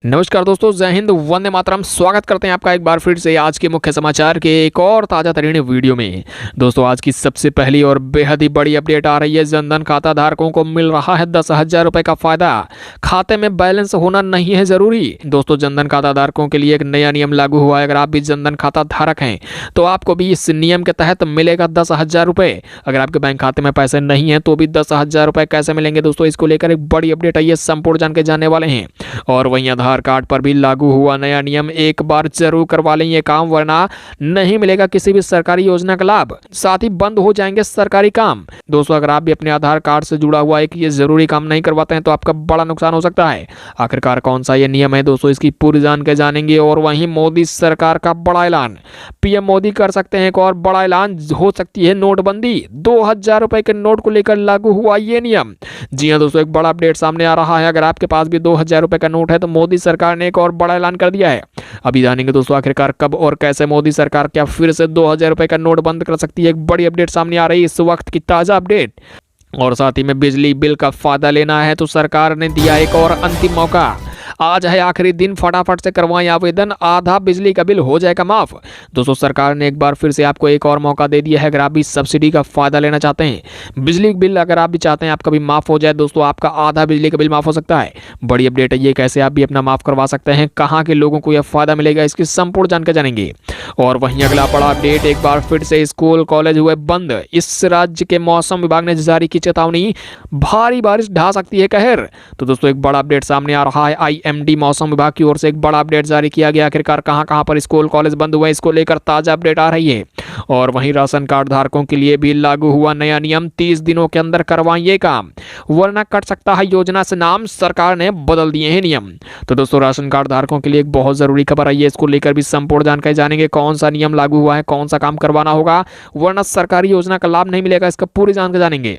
नमस्कार दोस्तों, जय हिंद, वंदे मातरम। स्वागत करते हैं आपका एक बार फिर से आज के मुख्य समाचार के एक और ताज़ा तरीन वीडियो में। दोस्तों, आज की सबसे पहली और बेहद ही बड़ी अपडेट आ रही है। जनधन खाता धारकों को मिल रहा है 10,000 रुपए का फायदा। खाते में बैलेंस होना नहीं है जरूरी। दोस्तों, जनधन खाता धारकों के लिए एक नया नियम लागू हुआ है। अगर आप भी जनधन खाता धारक हैं तो आपको भी इस नियम के तहत मिलेगा 10,000 रुपए। अगर आपके बैंक खाते में पैसे नहीं है तो भी 10,000 रुपए कैसे मिलेंगे दोस्तों, इसको लेकर एक बड़ी अपडेट आई है, संपूर्ण जान के जाने वाले हैं। और वहीं आधार कार्ड पर भी लागू हुआ नया नियम। एक बार जरूर करवा लें ये काम, वरना नहीं मिलेगा किसी भी सरकारी योजना का लाभ। साथ ही बंद हो जाएंगे सरकारी काम। दोस्तों, अगर आप भी अपने आधार कार्ड से जुड़ा हुआ एक ये जरूरी काम नहीं करवाते हैं तो आपका बड़ा नुकसान हो सकता है। आखिरकार कौन सा ये नियम है दोस्तों, इसकी पूरी जानकारी जानेंगे। और वहीं मोदी सरकार का बड़ा ऐलान, पीएम मोदी कर सकते हैं एक और बड़ा ऐलान, हो सकती है नोटबंदी। 2,000 रुपए के नोट को लेकर लागू हुआ ये नियम। जी हां दोस्तों, एक बड़ा अपडेट सामने आ रहा है। अगर आपके पास भी 2,000 रुपए का नोट है तो मोदी सरकार ने एक और बड़ा ऐलान कर दिया है। अभी जानेंगे दोस्तों आखिरकार कब और कैसे मोदी सरकार क्या फिर से 2,000 रुपए का नोट बंद कर सकती है। एक बड़ी अपडेट सामने आ रही है इस वक्त की ताजा अपडेट। और साथ ही में बिजली बिल का फायदा लेना है तो सरकार ने दिया एक और अंतिम मौका। आज है आखिरी दिन, फटाफट से करवाएं आवेदन, आधा बिजली का बिल हो जाएगा माफ। दोस्तों, सरकार ने एक बार फिर से आपको एक और मौका दे दिया है। अगर आप भी सब्सिडी का फायदा लेना चाहते हैं, बिजली बिल अगर आप भी चाहते हैं आपका भी माफ हो जाए, दोस्तों आपका आधा बिजली का बिल माफ हो सकता है। बड़ी अपडेट है ये, कैसे आप भी अपना माफ करवा सकते हैं, कहां के लोगों को यह फायदा मिलेगा, इसकी संपूर्ण जानकारी जानेंगे। और वहीं अगला बड़ा अपडेट, एक बार फिर से स्कूल कॉलेज हुए बंद। इस राज्य के मौसम विभाग ने जारी की चेतावनी, भारी बारिश ढा सकती है कहर। तो दोस्तों, एक बड़ा अपडेट सामने आ रहा है। आईएमडी मौसम विभाग की ओर से एक बड़ा अपडेट जारी किया गया। आखिरकार कहां पर स्कूल कॉलेज बंद हुए, इसको लेकर ताजा अपडेट आ रही है। और वहीं राशन कार्ड धारकों के लिए भी लागू हुआ नया नियम, 30 दिनों के अंदर करवाएं ये काम, वरना कट सकता है योजना से नाम। सरकार ने बदल दिए हैं नियम। तो दोस्तों, राशन कार्ड धारकों के लिए एक बहुत जरूरी खबर आई है। इसको लेकर भी संपूर्ण जानकारी जानेंगे। कौन सा नियम लागू हुआ है, कौन सा काम करवाना होगा, वरना सरकारी योजना का लाभ नहीं मिलेगा, इसका पूरी जानकारी जानेंगे।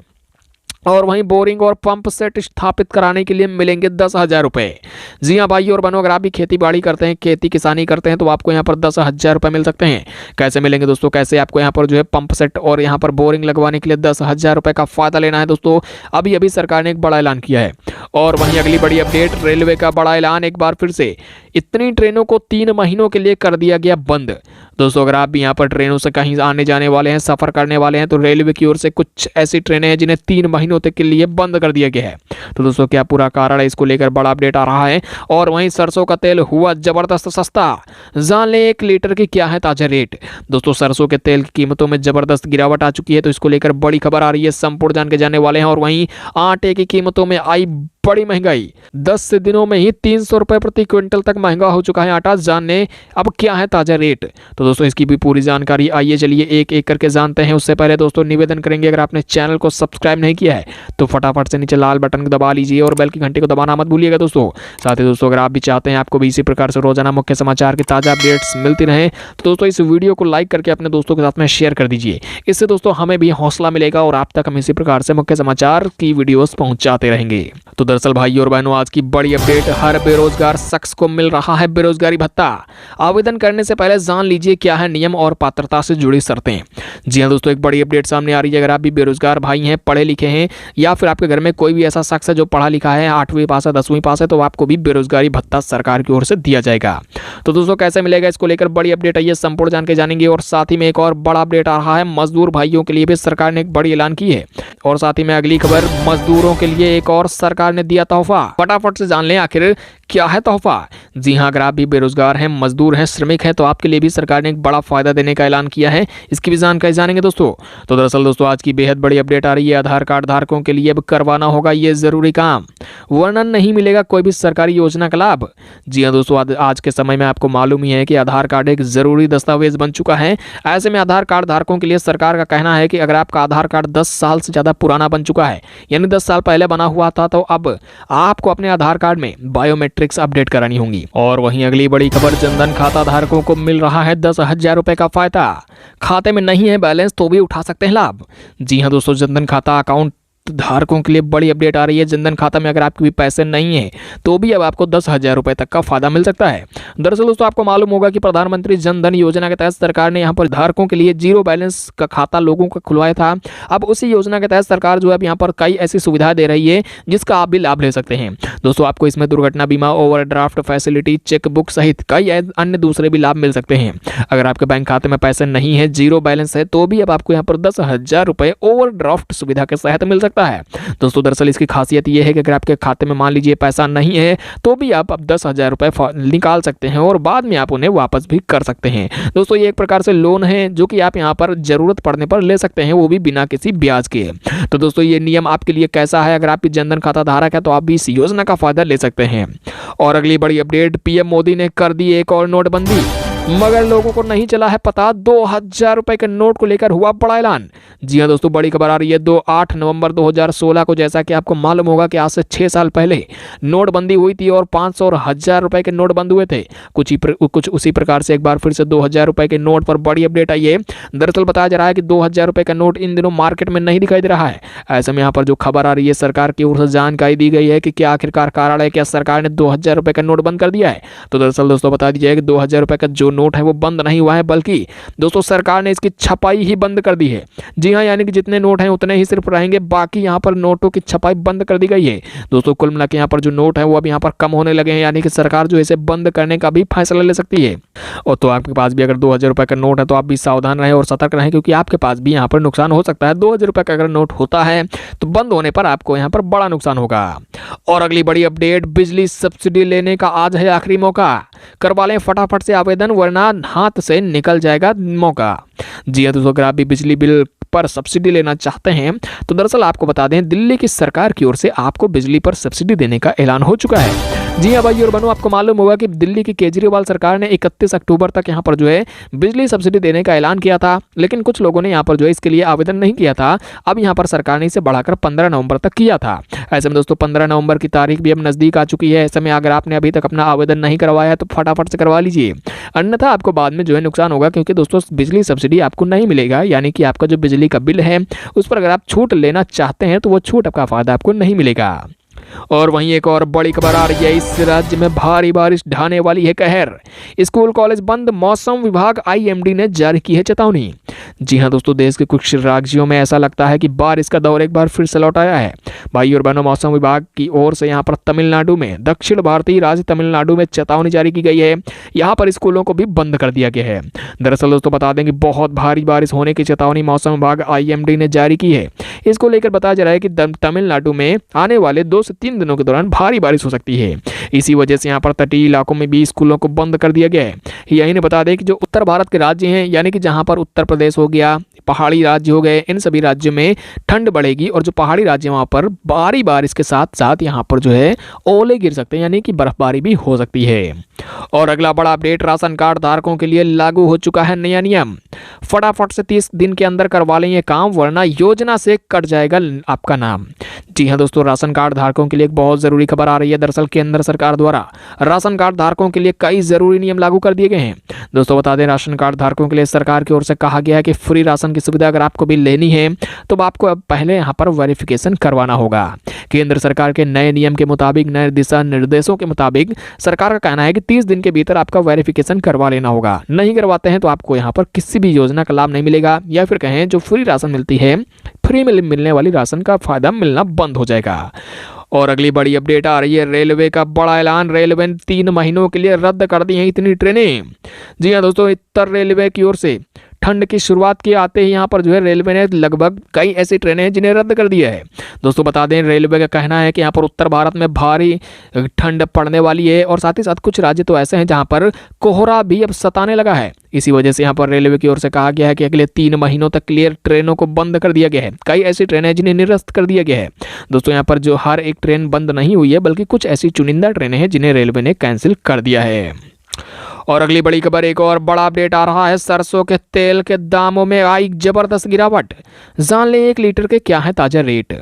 और वहीं बोरिंग और पंप सेट स्थापित कराने के लिए मिलेंगे 10,000 रुपए। जी हां भाई और बहनों, अगर आप भी खेती बाड़ी करते हैं, खेती किसानी करते हैं तो आपको यहाँ पर 10,000 रुपए मिल सकते हैं। कैसे मिलेंगे दोस्तों, कैसे आपको यहाँ पर जो है पंप सेट और यहाँ पर बोरिंग लगवाने के लिए 10,000 रुपए का फायदा लेना है दोस्तों, अभी अभी सरकार ने एक बड़ा ऐलान किया है। और वहीं अगली बड़ी अपडेट, रेलवे का बड़ा ऐलान एक बार फिर से। इतनी ट्रेनों को 3 महीनों के लिए कर दिया गया बंद। दोस्तों, अगर आप भी यहाँ पर ट्रेनों से कहीं आने जाने वाले हैं, सफर करने वाले हैं, तो रेलवे की ओर से कुछ ऐसी ट्रेनें हैं जिन्हें 3 महीनों तक के लिए बंद कर दिया गया है। तो दोस्तों, क्या पूरा कारण है, इसको लेकर बड़ा अपडेट आ रहा है। और वहीं सरसों का तेल हुआ जबरदस्त सस्ता, जान लें 1 लीटर की क्या है ताजा रेट। दोस्तों, सरसों के तेल की कीमतों में जबरदस्त गिरावट आ चुकी है, तो इसको लेकर बड़ी खबर आ रही है, संपूर्ण जान के जाने वाले हैं। और वहीं आटे की कीमतों में आई बड़ी महंगाई, 10 दिनों में ही 300 रुपए प्रति क्विंटल तक महंगा हो चुका है आटा। जानने अब क्या है ताजा रेट। तो दोस्तों, इसकी भी पूरी जानकारी आइए चलिए एक एक करके जानते हैं। उससे पहले दोस्तों निवेदन करेंगे, अगर आपने चैनल को सब्सक्राइब नहीं किया है तो फटाफट से नीचे लाल बटन को दबा लीजिए और बेल की घंटी को दबाना मत भूलिएगा दोस्तों। साथ ही दोस्तों, अगर आप भी चाहते हैं आपको भी इसी प्रकार से रोजाना मुख्य समाचार की ताजा अपडेट्स मिलती रहे तो दोस्तों इस वीडियो को लाइक करके अपने दोस्तों के साथ में शेयर कर दीजिए। इससे दोस्तों हमें भी हौसला मिलेगा और आप तक हम इसी प्रकार से मुख्य समाचार की वीडियोस पहुंचाते रहेंगे। तो दरअसल भाई और बहनों, आज की बड़ी अपडेट, हर बेरोजगार शख्स को मिल रहा है बेरोजगारी भत्ता। आवेदन करने से पहले जान लीजिए क्या है नियम और पात्रता से जुड़ी शर्तें। जी हां दोस्तों, एक बड़ी अपडेट सामने आ रही है। अगर आप भी बेरोजगार भाई हैं, पढ़े लिखे हैं, या फिर आपके घर में कोई भी ऐसा शख्स है जो पढ़ा लिखा है, 8वीं पास है, 10वीं पास है, तो आपको भी बेरोजगारी भत्ता सरकार की ओर से दिया जाएगा। तो दोस्तों, कैसे मिलेगा, इसको लेकर बड़ी अपडेट आई है, संपूर्ण जानकारी जानेंगे। और साथ ही में एक और बड़ा अपडेट आ रहा है, मजदूर भाइयों के लिए भी सरकार ने एक बड़ी ऐलान की है। और साथ ही में अगली खबर, मजदूरों के लिए एक और सरकार ने दिया तोहफा। फटाफट से जान लें आखिर क्या है तोहफा। जी हां, अगर आप भी बेरोजगार हैं, मजदूर हैं, श्रमिक हैं, तो आपके लिए भी सरकार ने एक बड़ा फायदा देने का ऐलान किया है। इसकी भी जानकारी जानेंगे दोस्तों। तो दरअसल दोस्तों, आज की बेहद बड़ी अपडेट आ रही है। आधार कार्ड धारकों के लिए अब करवाना होगा ये जरूरी काम, वरना नहीं मिलेगा कोई भी सरकारी योजना का लाभ। जी हां दोस्तों, आज के समय में आपको मालूम ही है कि आधार कार्ड एक जरूरी दस्तावेज बन चुका है। ऐसे में आधार कार्ड धारकों के लिए सरकार का कहना है कि अगर आपका आधार कार्ड 10 साल से ज्यादा पुराना बन चुका है, यानी 10 साल पहले बना हुआ था, तो अब आपको अपने आधार कार्ड में बायोमेट्रिक्स अपडेट करानी होंगी। और वहीं अगली बड़ी खबर, जनधन खाता धारकों को मिल रहा है 10,000 रुपए का फायदा। खाते में नहीं है बैलेंस तो भी उठा सकते हैं लाभ। जी हां दोस्तों, जनधन खाता अकाउंट धारकों के लिए बड़ी अपडेट आ रही है। जनधन खाता में अगर आपके भी पैसे नहीं है तो भी अब आपको 10,000 रुपए तक का फायदा मिल सकता है। दरअसल दोस्तों आपको मालूम होगा कि प्रधानमंत्री जनधन योजना के तहत सरकार ने यहाँ पर धारकों के लिए जीरो बैलेंस का खाता लोगों का खुलवाया था। अब उसी योजना के तहत सरकार जो है यहाँ पर कई ऐसी सुविधा दे रही है जिसका आप भी लाभ ले सकते हैं। दोस्तों आपको इसमें दुर्घटना बीमा, ओवरड्राफ्ट फैसिलिटी, चेकबुक सहित कई अन्य दूसरे भी लाभ मिल सकते हैं। अगर आपके बैंक खाते में पैसे नहीं है, जीरो बैलेंस है, तो भी अब आपको यहाँ पर 10,000 रुपए ओवरड्राफ्ट सुविधा के तहत मिल सकता है। दोस्तों दरअसल इसकी खासियत यह है कि अगर आपके खाते में मान लीजिए पैसा नहीं है तो भी आप अब 10,000 रुपए निकाल सकते हैं और बाद में आप उन्हें वापस भी कर सकते हैं। दोस्तों ये एक प्रकार से लोन है जो कि आप यहाँ पर जरूरत पड़ने पर ले सकते हैं, वो भी बिना किसी ब्याज के। तो दोस्तों ये नियम आपके लिए कैसा है? अगर आपकी जनधन खाता धारक है तो आप भी इस योजना का फायदा ले सकते हैं। और अगली बड़ी अपडेट, पीएम मोदी ने कर दी एक और नोटबंदी, मगर लोगों को नहीं चला है पता। 2,000 रुपए के नोट को लेकर हुआ बड़ा ऐलान। जी हां दोस्तों बड़ी खबर आ रही है। 8 नवंबर 2016 को, जैसा कि आपको मालूम होगा कि आज से 6 साल पहले नोटबंदी हुई थी और 500 और 1,000 रुपए के नोट बंद हुए थे। कुछ उसी प्रकार से एक बार फिर से 2,000 रुपए के नोट पर बड़ी अपडेट आई है। दरअसल बताया जा रहा है कि 2,000 रुपए का नोट इन दिनों मार्केट में नहीं दिखाई दे रहा है। ऐसे में यहाँ पर जो खबर आ रही है, सरकार की ओर से जानकारी दी गई है कि क्या आखिरकार कारण है, क्या सरकार ने 2,000 रुपए का नोट बंद कर दिया है? तो दरअसल दोस्तों बता दीजिए कि 2,000 रुपए का जो नोट है वो बंद नहीं हुआ है, बल्कि दोस्तों सरकार ने इसकी छपाई ही बंद कर दी है। जी हां, यानी कि जितने नोट हैं उतने ही सिर्फ रहेंगे, बाकी यहाँ पर नोटों की छपाई बंद कर दी गई है। दोस्तों कुल मिला के यहाँ पर जो नोट है वो अब यहाँ पर कम होने लगे हैं, यानी कि सरकार जो इसे बंद करने का भी फैसला ले सकती है। और तो आपके पास भी अगर 2,000 रुपए का नोट है तो आप भी सावधान रहें और सतर्क रहें, क्योंकि आपके पास भी यहाँ पर नुकसान हो सकता है। 2,000 रुपए का अगर नोट होता है तो बंद होने पर आपको यहाँ पर बड़ा नुकसान होगा। और अगली बड़ी अपडेट, बिजली सब्सिडी लेने का आज है आखिरी मौका। करवा लें फटाफट से आवेदन, वरना हाथ से निकल जाएगा मौका। जी हां दोस्तों, अगर आप भी बिजली बिल पर सब्सिडी लेना चाहते हैं तो दरअसल आपको बता दें, दिल्ली की सरकार की ओर से आपको बिजली पर सब्सिडी देने का ऐलान हो चुका है। जी हां भाई और बहनों, आपको मालूम होगा कि दिल्ली की केजरीवाल सरकार ने 31 अक्टूबर तक यहाँ पर जो है बिजली सब्सिडी देने का ऐलान किया था, लेकिन कुछ लोगों ने यहाँ पर जो है इसके लिए आवेदन नहीं किया था। अब यहाँ पर सरकार ने इसे बढ़ाकर 15 नवंबर तक किया था। ऐसे में दोस्तों 15 नवंबर की तारीख भी अब नजदीक आ चुकी है। ऐसे में अगर आपने अभी तक अपना आवेदन नहीं करवाया है तो फटाफट से करवा लीजिए, अन्यथा आपको बाद में जो है नुकसान होगा, क्योंकि दोस्तों बिजली सब्सिडी आपको नहीं मिलेगा। यानी कि आपका जो बिजली का बिल है उस पर अगर आप छूट लेना चाहते हैं तो वो छूट का फायदा आपको नहीं मिलेगा। और वहीं एक और बड़ी खबर आ रही है, इस राज्य में भारी बारिश ढाने वाली है कहर। स्कूल कॉलेज बंद, मौसम विभाग आईएमडी ने जारी की है चेतावनी। जी हां दोस्तों, देश के कुछ राज्यों में ऐसा लगता है कि बारिश का दौर एक बार फिर से लौट आया है। भाई और बहनों, मौसम विभाग की ओर से यहाँ पर तमिलनाडु में, दक्षिण भारतीय राज्य तमिलनाडु में चेतावनी जारी की गई है। यहाँ पर स्कूलों को भी बंद कर दिया गया है। दरअसल दोस्तों बता दें कि बहुत भारी बारिश होने की चेतावनी मौसम विभाग आईएमडी ने जारी की है। इसको लेकर बताया जा रहा है कि तमिलनाडु में आने वाले 2 से 3 दिनों के दौरान भारी बारिश हो सकती है। इसी वजह से यहाँ पर तटीय इलाकों में भी स्कूलों को बंद कर दिया गया है। यही नहीं बता दें कि जो उत्तर भारत के राज्य हैं, यानी कि जहाँ पर उत्तर प्रदेश हो गया, पहाड़ी राज्य हो गए, इन सभी राज्यों में ठंड बढ़ेगी और जो पहाड़ी राज्य वहाँ पर भारी बारिश के साथ साथ यहाँ पर जो है ओले गिर सकते हैं, यानी कि बर्फबारी भी हो सकती है। और अगला बड़ा अपडेट, राशन कार्ड धारकों के लिए लागू हो चुका है नया नियम। फटाफट से 30 दिन के अंदर करवा लें ये काम, वरना योजना से कट जाएगा आपका नाम। जी हां दोस्तों, राशन कार्ड धारकों के लिए एक बहुत जरूरी खबर आ रही है। दरअसल केंद्र सरकार द्वारा राशन कार्ड धारकों के लिए कई जरूरी नियम लागू कर दिए गए हैं। दोस्तों बता दें, राशन कार्ड धारकों के लिए सरकार की ओर से कहा गया है कि फ्री राशन की सुविधा अगर आपको भी लेनी है तो आपको अब पहले यहाँ पर वेरिफिकेशन करवाना होगा। केंद्र सरकार के नए नियम के मुताबिक, नए दिशा निर्देशों के मुताबिक सरकार का कहना है कि 30 दिन के भीतर आपका वेरिफिकेशन करवा लेना होगा। नहीं करवाते हैं तो आपको यहाँ पर किसी भी योजना का लाभ नहीं मिलेगा, या फिर कहें जो फ्री राशन मिलती है, फ्री में मिलने वाली राशन का फायदा मिलना बंद हो जाएगा। और अगली बड़ी अपडेट आ रही है, रेलवे का बड़ा ऐलान। रेलवे ने 3 महीनों के लिए रद्द कर दी हैं इतनी ट्रेनें। जी हाँ दोस्तों, उत्तर रेलवे की ओर से ठंड की शुरुआत के आते ही यहाँ पर जो है रेलवे ने लगभग कई ऐसी ट्रेनें हैं जिन्हें रद्द कर दिया है। दोस्तों बता दें, रेलवे का कहना है कि यहाँ पर उत्तर भारत में भारी ठंड पड़ने वाली है और साथ ही साथ कुछ राज्य तो ऐसे हैं जहाँ पर कोहरा भी अब सताने लगा है। इसी वजह से यहाँ पर रेलवे की ओर से कहा गया है कि अगले 3 महीनों तक क्लियर ट्रेनों को बंद कर दिया गया है। कई ऐसी ट्रेनें जिन्हें निरस्त कर दिया गया है। दोस्तों यहाँ पर जो हर एक ट्रेन बंद नहीं हुई है, बल्कि कुछ ऐसी चुनिंदा ट्रेनें हैं जिन्हें रेलवे ने कैंसिल कर दिया है। और अगली बड़ी खबर, एक और बड़ा अपडेट आ रहा है। सरसों के तेल के दामों में आई जबरदस्त गिरावट। जान ले 1 लीटर के क्या है ताजा रेट।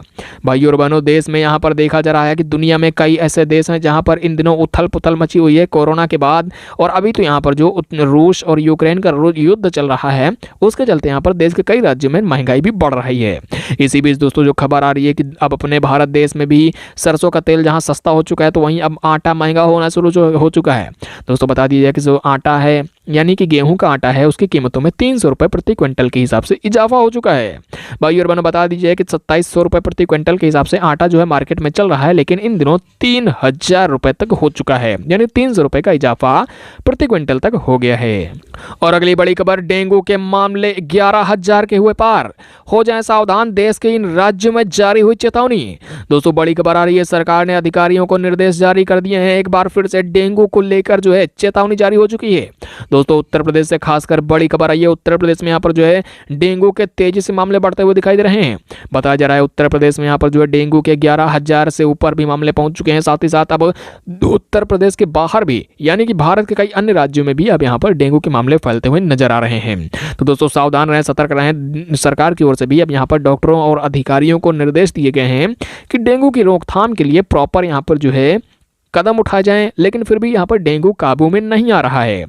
भाई और बहनों, देश में यहाँ पर देखा जा रहा है कि दुनिया में कई ऐसे देश हैं जहाँ पर इन दिनों उथल पुथल मची हुई है कोरोना के बाद। और अभी तो यहाँ पर जो रूस और यूक्रेन का युद्ध चल रहा है, उसके चलते यहाँ पर देश के कई राज्यों में महंगाई भी बढ़ रही है। इसी बीच दोस्तों जो खबर आ रही है कि अब अपने भारत देश में भी सरसों का तेल जहाँ सस्ता हो चुका है, तो वहीं अब आटा महंगा होना शुरू हो चुका है। दोस्तों बता दीजिए कि जो आटा है, यानी कि गेहूं का आटा है, उसकी कीमतों में 300 रुपये प्रति क्विंटल के हिसाब से इजाफा हो चुका है। भाई और बहनों, बता दीजिए कि 2700 रुपये प्रति क्विंटल के हिसाब से आटा जो है मार्केट में चल रहा है, लेकिन इन दिनों 3000 रुपये तक हो चुका है, यानी 300 रुपये का इजाफा प्रति क्विंटल तक हो गया है। और अगली बड़ी खबर, डेंगू के मामले 11,000 के हुए पार। हो जाए सावधान, देश के इन राज्यों में जारी हुई चेतावनी। दोस्तों बड़ी खबर आ रही है, सरकार ने अधिकारियों को निर्देश जारी कर दिए हैं। एक बार फिर से डेंगू को लेकर जो है चेतावनी जारी हो चुकी है। दोस्तों उत्तर प्रदेश से खासकर बड़ी खबर आई है। उत्तर प्रदेश में यहाँ पर जो है डेंगू के तेजी से मामले बढ़ते हुए दिखाई दे रहे हैं। बताया जा रहा है उत्तर प्रदेश में यहाँ पर जो है डेंगू के 11,000 से ऊपर भी मामले पहुंच चुके हैं। साथ ही साथ अब उत्तर प्रदेश के बाहर भी, यानी कि भारत के कई अन्य राज्यों में भी अब यहाँ पर डेंगू के मामले फैलते हुए नजर आ रहे हैं। तो दोस्तों सावधान रहें, सतर्क रहें। सरकार की ओर से भी अब यहाँ पर डॉक्टरों और अधिकारियों को निर्देश दिए गए हैं कि डेंगू की रोकथाम के लिए प्रॉपर यहाँ पर जो है कदम उठाए जाएं, लेकिन फिर भी यहाँ पर डेंगू काबू में नहीं आ रहा है।